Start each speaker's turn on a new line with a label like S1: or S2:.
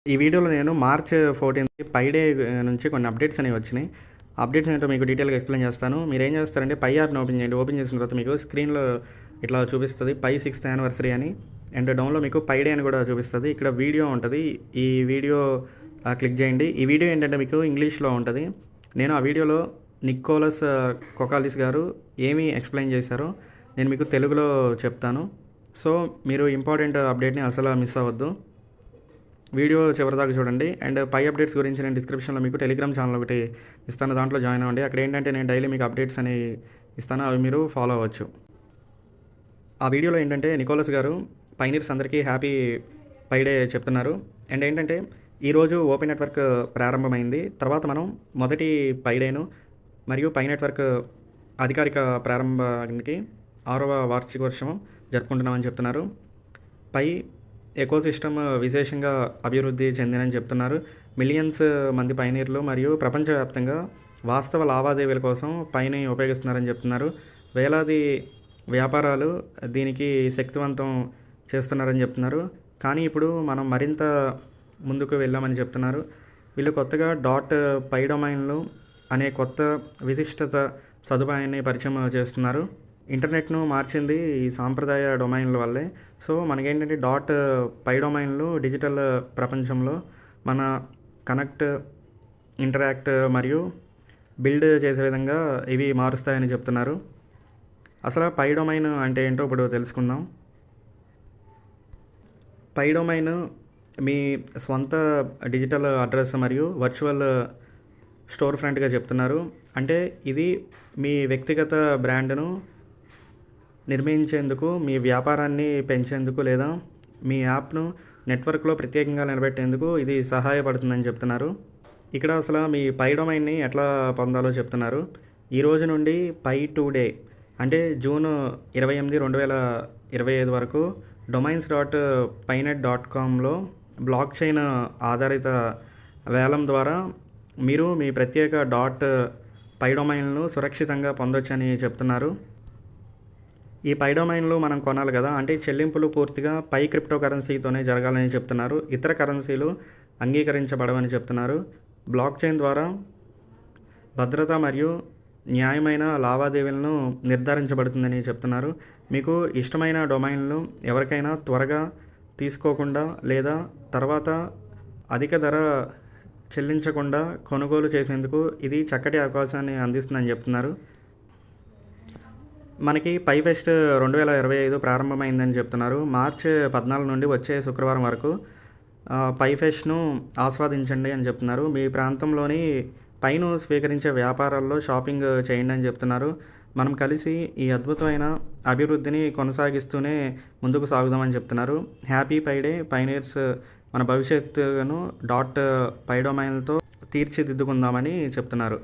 S1: ఈ వీడియోలో నేను మార్చ్ 14 పై డే నుంచి కొన్ని అప్డేట్స్ అనేవి వచ్చినాయి. అప్డేట్స్ ఏంటో మీకు డీటెయిల్‌గా ఎక్స్‌ప్లెయిన్ చేస్తాను. మీరేం చేస్తారంటే పై యాప్‌ని ఓపెన్ చేయండి. ఓపెన్ చేసిన తర్వాత మీకు స్క్రీన్‌లో ఇట్లా చూపిస్తది. పై 6th యానివర్సరీ అని. అండ్ డౌన్‌లో మీకు పై డే అని కూడా చూపిస్తది. ఇక్కడ వీడియో ఉంటది. ఈ వీడియో క్లిక్ చేయండి. ఈ వీడియో ఏంటంటే మీకు ఇంగ్లీష్‌లో ఉంటది. నేను ఆ వీడియోలో నికోలస్ కొకాలిస్ గారు ఏమి ఎక్స్‌ప్లెయిన్ చేశారో నేను మీకు తెలుగులో చెప్తాను. సో, మీరు ఇంపార్టెంట్ అప్డేట్‌ని అసలు మిస్ అవ్వద్దు. వీడియో చివరిదాకా చూడండి. అండ్ పై అప్డేట్స్ గురించి నేను డిస్క్రిప్షన్లో మీకు టెలిగ్రామ్ ఛానల్ ఒకటి ఇస్తాను. దాంట్లో జాయిన్ అవ్వండి. అక్కడ ఏంటంటే నేను డైలీ మీకు అప్డేట్స్ అనేవి ఇస్తాను. అవి మీరు ఫాలో అవ్వచ్చు. ఆ వీడియోలో ఏంటంటే నికోలస్ గారు పైనీర్స్ అందరికీ హ్యాపీ పై డే చెప్తున్నారు. అండ్ ఏంటంటే ఈరోజు ఓపెన్ నెట్వర్క్ ప్రారంభమైంది. తర్వాత మనం మొదటి పై డేను మరియు పై నెట్వర్క్ అధికారిక ప్రారంభానికి 6వ వార్షికోత్సవం జరుపుకుంటున్నామని చెప్తున్నారు. పై ఎకోసిస్టమ్ విశేషంగా అభివృద్ధి చెందినని చెప్తున్నారు. మిలియన్స్ మంది పైనీర్లు మరియు ప్రపంచవ్యాప్తంగా వాస్తవ లావాదేవీల కోసం పైని ఉపయోగిస్తున్నారని చెప్తున్నారు. వేలాది వ్యాపారాలు దీనికి శక్తివంతం చేస్తున్నారని చెప్తున్నారు. కానీ ఇప్పుడు మనం మరింత ముందుకు వెళ్ళామని చెప్తున్నారు. వీళ్ళు కొత్తగా డాట్ పై డొమైన్లు అనే కొత్త విశిష్టత సదుపాయాన్ని పరిచయం చేస్తున్నారు. ఇంటర్నెట్ను మార్చింది ఈ సాంప్రదాయ డొమైన్ల వల్లే. సో మనకేంటంటే డాట్ పై డొమైన్లు డిజిటల్ ప్రపంచంలో మన కనెక్ట్, ఇంటరాక్ట్ మరియు బిల్డ్ చేసే విధంగా ఇవి మారుస్తాయని చెప్తున్నారు. అసలు పై డొమైన్ అంటే ఏంటో ఇప్పుడు తెలుసుకుందాం. పై డొమైన్ మీ స్వంత డిజిటల్ అడ్రస్ మరియు వర్చువల్ స్టోర్ ఫ్రంట్గా చెప్తున్నారు. అంటే ఇది మీ వ్యక్తిగత బ్రాండ్ను నిర్మించేందుకు, మీ వ్యాపారాన్ని పెంచేందుకు లేదా మీ యాప్ను నెట్వర్క్లో ప్రత్యేకంగా నిలబెట్టేందుకు ఇది సహాయపడుతుందని చెప్తున్నారు. ఇక్కడ అసలు మీ పై డొమైన్ని ఎట్లా పొందాలో చెప్తున్నారు. ఈ రోజు నుండి పై టు డే అంటే జూన్ 28, 2025 వరకు domains.paynet.comలో బ్లాక్ చైన్ ఆధారిత వేలం ద్వారా మీరు మీ ప్రత్యేక డాట్ పై డొమైన్ను సురక్షితంగా పొందొచ్చని చెప్తున్నారు. ఈ పై డొమైన్లు మనం కొనాలి కదా, అంటే చెల్లింపులు పూర్తిగా పై క్రిప్టో కరెన్సీతోనే జరగాలని చెప్తున్నారు. ఇతర కరెన్సీలు అంగీకరించబడవని చెప్తున్నారు. బ్లాక్ చైన్ ద్వారా భద్రత మరియు న్యాయమైన లావాదేవీలను నిర్ధారించబడుతుందని చెప్తున్నారు. మీకు ఇష్టమైన డొమైన్లు ఎవరికైనా త్వరగా తీసుకోకుండా లేదా తర్వాత అధిక ధర చెల్లించకుండా కొనుగోలు చేసేందుకు ఇది చక్కటి అవకాశాన్ని అందిస్తుందని చెప్తున్నారు. మనకి పై ఫెస్ట్ 2025 ప్రారంభమైందని చెప్తున్నారు. మార్చ్ 14 నుండి వచ్చే శుక్రవారం వరకు పై ఫెస్ట్ను ఆస్వాదించండి అని చెప్తున్నారు. మీ ప్రాంతంలోని పైను స్వీకరించే వ్యాపారాల్లో షాపింగ్ చేయండి అని చెప్తున్నారు. మనం కలిసి ఈ అద్భుతమైన అభివృద్ధిని కొనసాగిస్తూనే ముందుకు సాగుదామని చెప్తున్నారు. Happy pi day pioneers. మన భవిష్యత్తును డాట్ పై డొమైన్లతో తీర్చిదిద్దుకుందామని చెప్తున్నారు.